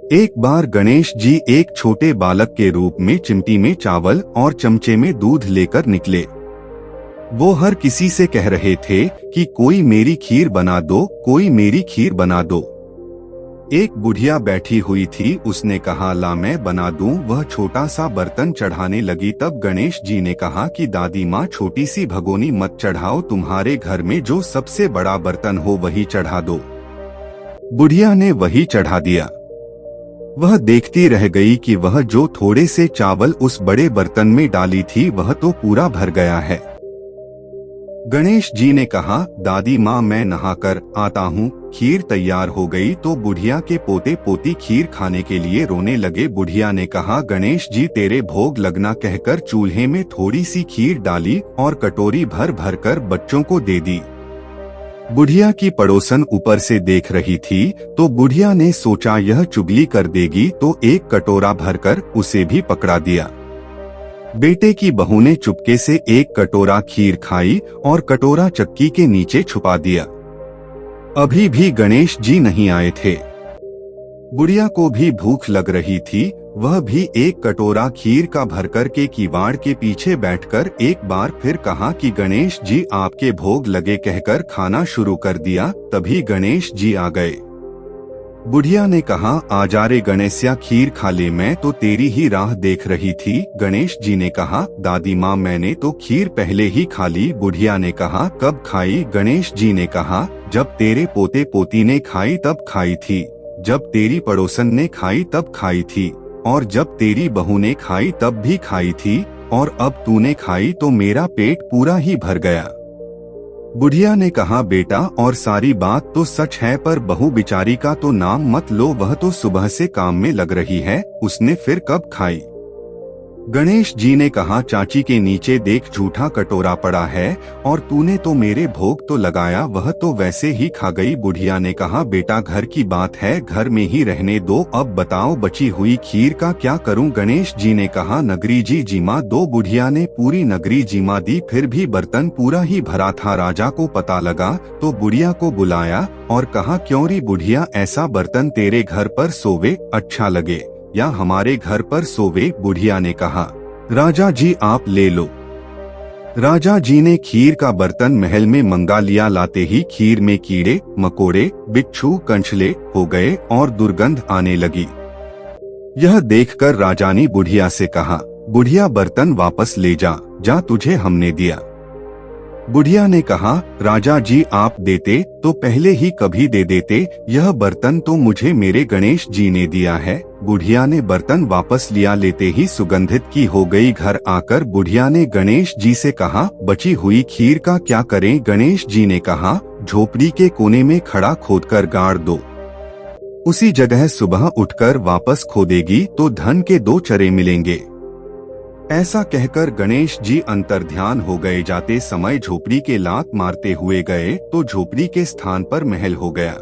एक बार गणेश जी एक छोटे बालक के रूप में चिमटी में चावल और चमचे में दूध लेकर निकले। वो हर किसी से कह रहे थे कि कोई मेरी खीर बना दो, कोई मेरी खीर बना दो। एक बुढ़िया बैठी हुई थी, उसने कहा ला मैं बना दूं। वह छोटा सा बर्तन चढ़ाने लगी। तब गणेश जी ने कहा कि दादी माँ छोटी सी भगोनी मत चढ़ाओ, तुम्हारे घर में जो सबसे बड़ा बर्तन हो वही चढ़ा दो। बुढ़िया ने वही चढ़ा दिया। वह देखती रह गई कि वह जो थोड़े से चावल उस बड़े बर्तन में डाली थी वह तो पूरा भर गया है। गणेश जी ने कहा दादी माँ मैं नहाकर आता हूँ। खीर तैयार हो गई तो बुढ़िया के पोते पोती खीर खाने के लिए रोने लगे। बुढ़िया ने कहा गणेश जी तेरे भोग लगना कहकर चूल्हे में थोड़ी सी खीर डाली और कटोरी भर भर कर बच्चों को दे दी। बुढ़िया की पड़ोसन ऊपर से देख रही थी तो बुढ़िया ने सोचा यह चुगली कर देगी, तो एक कटोरा भरकर उसे भी पकड़ा दिया। बेटे की बहू ने चुपके से एक कटोरा खीर खाई और कटोरा चक्की के नीचे छुपा दिया। अभी भी गणेश जी नहीं आए थे। बुढ़िया को भी भूख लग रही थी। वह भी एक कटोरा खीर का भरकर के किवाड़ के पीछे बैठकर एक बार फिर कहा कि गणेश जी आपके भोग लगे कहकर खाना शुरू कर दिया। तभी गणेश जी आ गए। बुढ़िया ने कहा आजा रे गणेशया खीर खा ले, मैं तो तेरी ही राह देख रही थी। गणेश जी ने कहा दादी माँ मैंने तो खीर पहले ही खा ली। बुढ़िया ने कहा कब खाई? गणेश जी ने कहा जब तेरे पोते पोती ने खाई तब खाई थी, जब तेरी पड़ोसन ने खाई तब खाई थी, और जब तेरी बहू ने खाई तब भी खाई थी, और अब तूने खाई तो मेरा पेट पूरा ही भर गया। बुढ़िया ने कहा बेटा और सारी बात तो सच है, पर बहू बिचारी का तो नाम मत लो, वह तो सुबह से काम में लग रही है, उसने फिर कब खाई? गणेश जी ने कहा चाची के नीचे देख झूठा कटोरा पड़ा है, और तूने तो मेरे भोग तो लगाया, वह तो वैसे ही खा गई। बुढ़िया ने कहा बेटा घर की बात है, घर में ही रहने दो। अब बताओ बची हुई खीर का क्या करूं? गणेश जी ने कहा नगरी जी जीमा दो। बुढ़िया ने पूरी नगरी जीमा दी, फिर भी बर्तन पूरा ही भरा था। राजा को पता लगा तो बुढ़िया को बुलाया और कहा क्यों री बुढ़िया, ऐसा बर्तन तेरे घर पर सोवे अच्छा लगे या हमारे घर पर सोवे? बुढ़िया ने कहा राजा जी आप ले लो। राजा जी ने खीर का बर्तन महल में मंगा लिया। लाते ही खीर में कीड़े मकोड़े बिच्छू कंचले हो गए और दुर्गंध आने लगी। यह देखकर राजा ने बुढ़िया से कहा बुढ़िया बर्तन वापस ले जा, जा तुझे हमने दिया। बुढ़िया ने कहा राजा जी आप देते तो पहले ही कभी दे देते, यह बर्तन तो मुझे मेरे गणेश जी ने दिया है। बुढ़िया ने बर्तन वापस लिया, लेते ही सुगंधित की हो गई। घर आकर बुढ़िया ने गणेश जी से कहा बची हुई खीर का क्या करें? गणेश जी ने कहा झोपड़ी के कोने में खड़ा खोदकर गाड़ दो, उसी जगह सुबह उठकर वापस खोदेगी तो धन के 2 चरे मिलेंगे। ऐसा कहकर गणेश जी अंतर्ध्यान हो गए। जाते समय झोपड़ी के लात मारते हुए गए तो झोपड़ी के स्थान पर महल हो गया।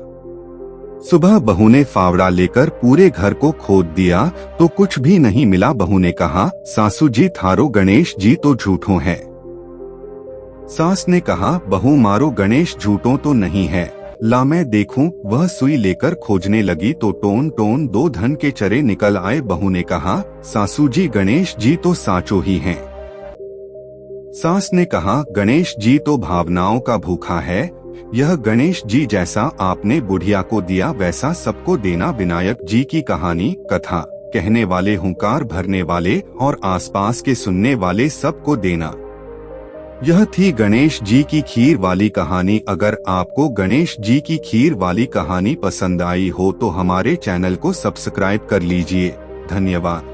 सुबह बहू ने फावड़ा लेकर पूरे घर को खोद दिया तो कुछ भी नहीं मिला। बहू ने कहा सासू जी थारो गणेश जी तो झूठों है। सास ने कहा बहू मारो गणेश झूठों तो नहीं है, ला मैं देखूं। वह सुई लेकर खोजने लगी तो टोन टोन 2 धन के चरे निकल आए। बहू ने कहा सासू जी गणेश जी तो साचो ही हैं। सास ने कहा गणेश जी तो भावनाओं का भूखा है, यह गणेश जी जैसा आपने बुढ़िया को दिया वैसा सबको देना। विनायक जी की कहानी कथा कहने वाले, हुंकार भरने वाले और आसपास के सुनने वाले सबको देना। यह थी गणेश जी की खीर वाली कहानी। अगर आपको गणेश जी की खीर वाली कहानी पसंद आई हो तो हमारे चैनल को सब्सक्राइब कर लीजिए। धन्यवाद।